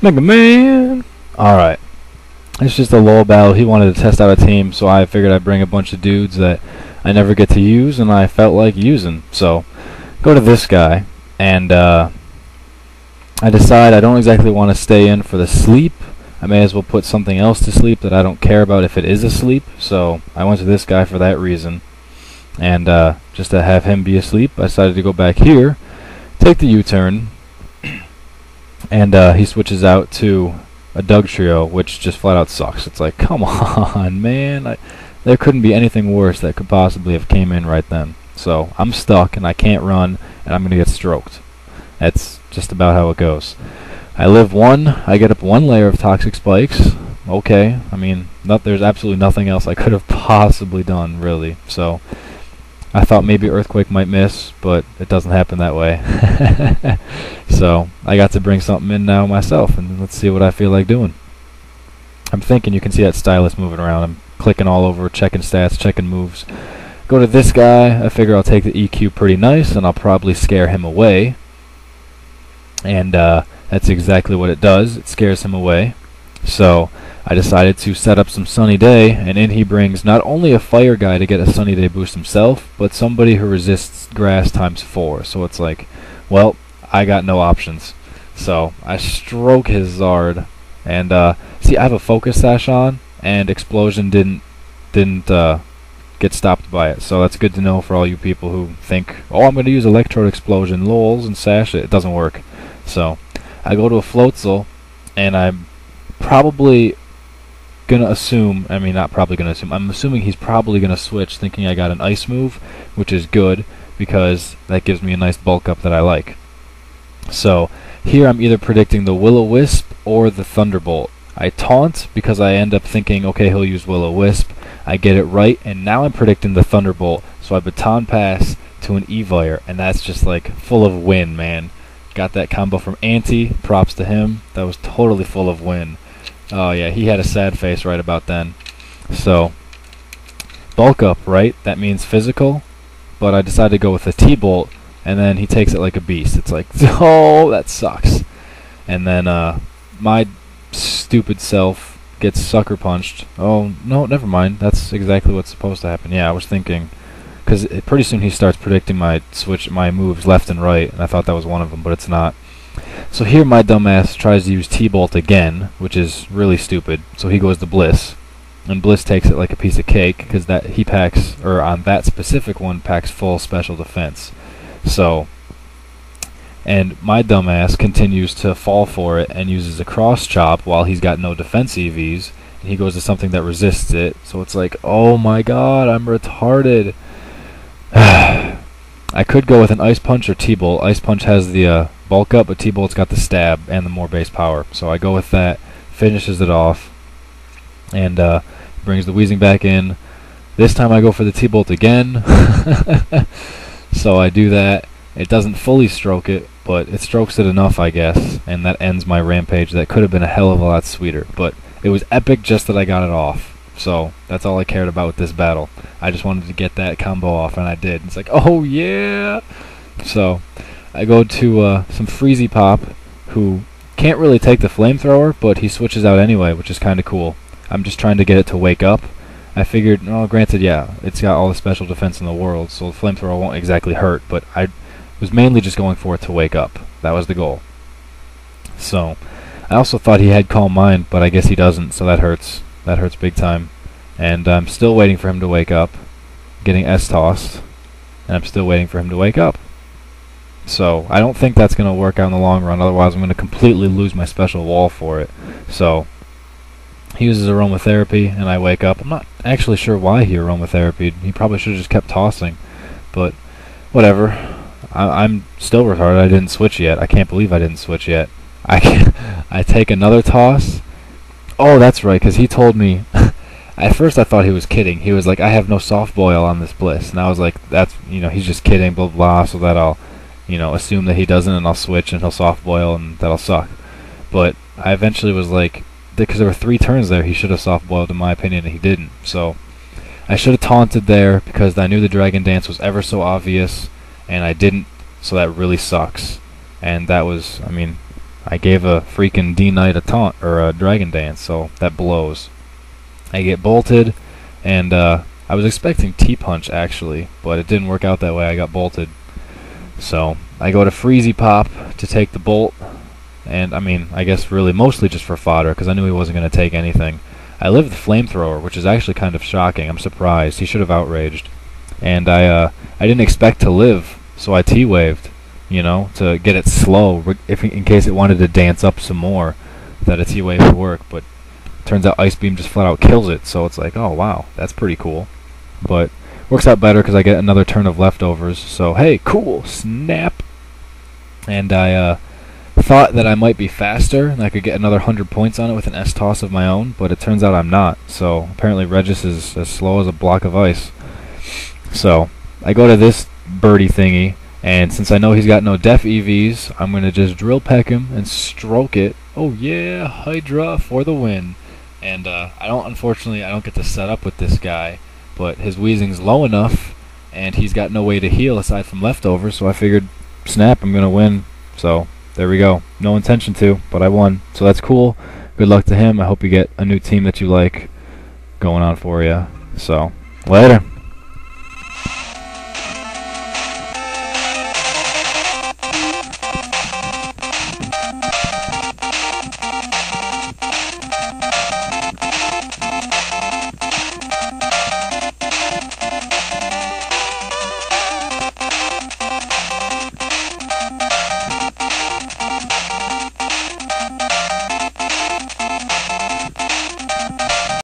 Mega Man! Alright. It's just a lull battle. He wanted to test out a team, so I figured I'd bring a bunch of dudes that I never get to use, and I felt like using. So, go to this guy, and I decide I don't exactly want to stay in for the sleep. I may as well put something else to sleep that I don't care about if it is asleep. So, I went to this guy for that reason. And just to have him be asleep, I decided to go back here, take the U-turn, and he switches out to a Doug trio, which just flat out sucks. It's like, come on, man. There couldn't be anything worse that could possibly have came in right then. So I'm stuck, and I can't run, and I'm going to get stroked. That's just about how it goes. I live one. I get up one layer of toxic spikes. Okay. I mean, there's absolutely nothing else I could have possibly done, really. So I thought maybe Earthquake might miss, but it doesn't happen that way. So I got to bring something in now myself, and let's see what I feel like doing. I'm thinking you can see that stylus moving around. I'm clicking all over, checking stats, checking moves. Go to this guy. I figure I'll take the EQ pretty nice, and I'll probably scare him away. And that's exactly what it does. It scares him away. So I decided to set up some Sunny Day, and in he brings not only a fire guy to get a Sunny Day boost himself, but somebody who resists grass ×4. So it's like, well, I got no options. So I stroke his Zard, and see, I have a focus sash on, and explosion didn't get stopped by it. So that's good to know for all you people who think, oh, I'm going to use electrode explosion, lols, and sash it. It doesn't work. So I go to a Floatzel, and I'm probably gonna assume, I'm assuming he's probably gonna switch, thinking I got an ice move, which is good because that gives me a nice bulk up that I like. So here I'm either predicting the Will-O-Wisp or the Thunderbolt. I taunt because I end up thinking, okay, he'll use Will-O-Wisp. I get it right, and now I'm predicting the Thunderbolt. So I baton pass to an Evire, and that's just like full of win, man. Got that combo from Anti, props to him. That was totally full of win. Oh yeah, he had a sad face right about then. So, bulk up, right? That means physical. But I decided to go with a T-Bolt, and then he takes it like a beast. It's like, oh, that sucks. And then my stupid self gets sucker punched. Oh, no, never mind. That's exactly what's supposed to happen. Yeah, I was thinking, because pretty soon he starts predicting my moves left and right, and I thought that was one of them, but it's not. So here my dumbass tries to use T-Bolt again, which is really stupid. So he goes to Bliss, and Bliss takes it like a piece of cake, because that he packs, or on that specific one, packs full special defense. So, and my dumbass continues to fall for it and uses a cross chop while he's got no defense EVs, and he goes to something that resists it. So it's like, oh my god, I'm retarded. I could go with an Ice Punch or T-Bolt. Ice Punch has the bulk up, but T-Bolt's got the stab and the more base power. So I go with that, finishes it off, and brings the Wheezing back in. This time I go for the T-Bolt again. So I do that. It doesn't fully stroke it, but it strokes it enough, I guess, and that ends my rampage. That could have been a hell of a lot sweeter, but it was epic just that I got it off. So that's all I cared about with this battle. I just wanted to get that combo off, and I did. It's like, oh yeah! So I go to some Freezy Pop, who can't really take the flamethrower, but he switches out anyway, which is kind of cool. I'm just trying to get it to wake up. I figured, well, granted, yeah, it's got all the special defense in the world, so the flamethrower won't exactly hurt, but I was mainly just going for it to wake up. That was the goal. So I also thought he had Calm Mind, but I guess he doesn't, so that hurts. That hurts big time. And I'm still waiting for him to wake up, getting S-tossed, and I'm still waiting for him to wake up. So I don't think that's going to work out in the long run, otherwise I'm going to completely lose my special wall for it. So he uses aromatherapy, and I wake up. I'm not actually sure why he aromatherapied. He probably should have just kept tossing, but whatever. I'm still retarded. I didn't switch yet. I can't believe I didn't switch yet. I take another toss. Oh, that's right, because he told me... At first I thought he was kidding. He was like, I have no soft boil on this Bliss. And I was like, that's, he's just kidding, blah, blah, so that I'll, assume that he doesn't, and I'll switch, and he'll soft boil, and that'll suck. But I eventually was like, because there were 3 turns there, he should have soft boiled, in my opinion, and he didn't. So I should have taunted there, because I knew the Dragon Dance was ever so obvious, and I didn't, so that really sucks. And that was, I gave a freaking D-Knight a taunt, or a Dragon Dance, so that blows. I get bolted, and I was expecting T-Punch actually, but it didn't work out that way. I got bolted. So I go to Freezy Pop to take the bolt, and I mean, I guess really mostly just for fodder, because I knew he wasn't going to take anything. I lived the Flamethrower, which is actually kind of shocking. I'm surprised. He should have outraged. And I didn't expect to live, so I T-waved, you know, to get it slow, in case it wanted to dance up some more, that a T-wave would work. But turns out Ice Beam just flat out kills it, so it's like, oh wow, that's pretty cool. But works out better because I get another turn of leftovers, so hey, cool, snap. And I thought that I might be faster and I could get another 100 points on it with an S-Toss of my own, but it turns out I'm not. So apparently Regis is as slow as a block of ice. So I go to this birdie thingy, and since I know he's got no def EVs, I'm going to just drill peck him and stroke it. Oh yeah, Hydra for the win. And unfortunately I don't get to set up with this guy, but his Weezing's low enough and he's got no way to heal aside from leftovers, so I figured, snap, I'm going to win. So there we go. No intention to, but I won. So that's cool. Good luck to him. I hope you get a new team that you like going on for you. So later.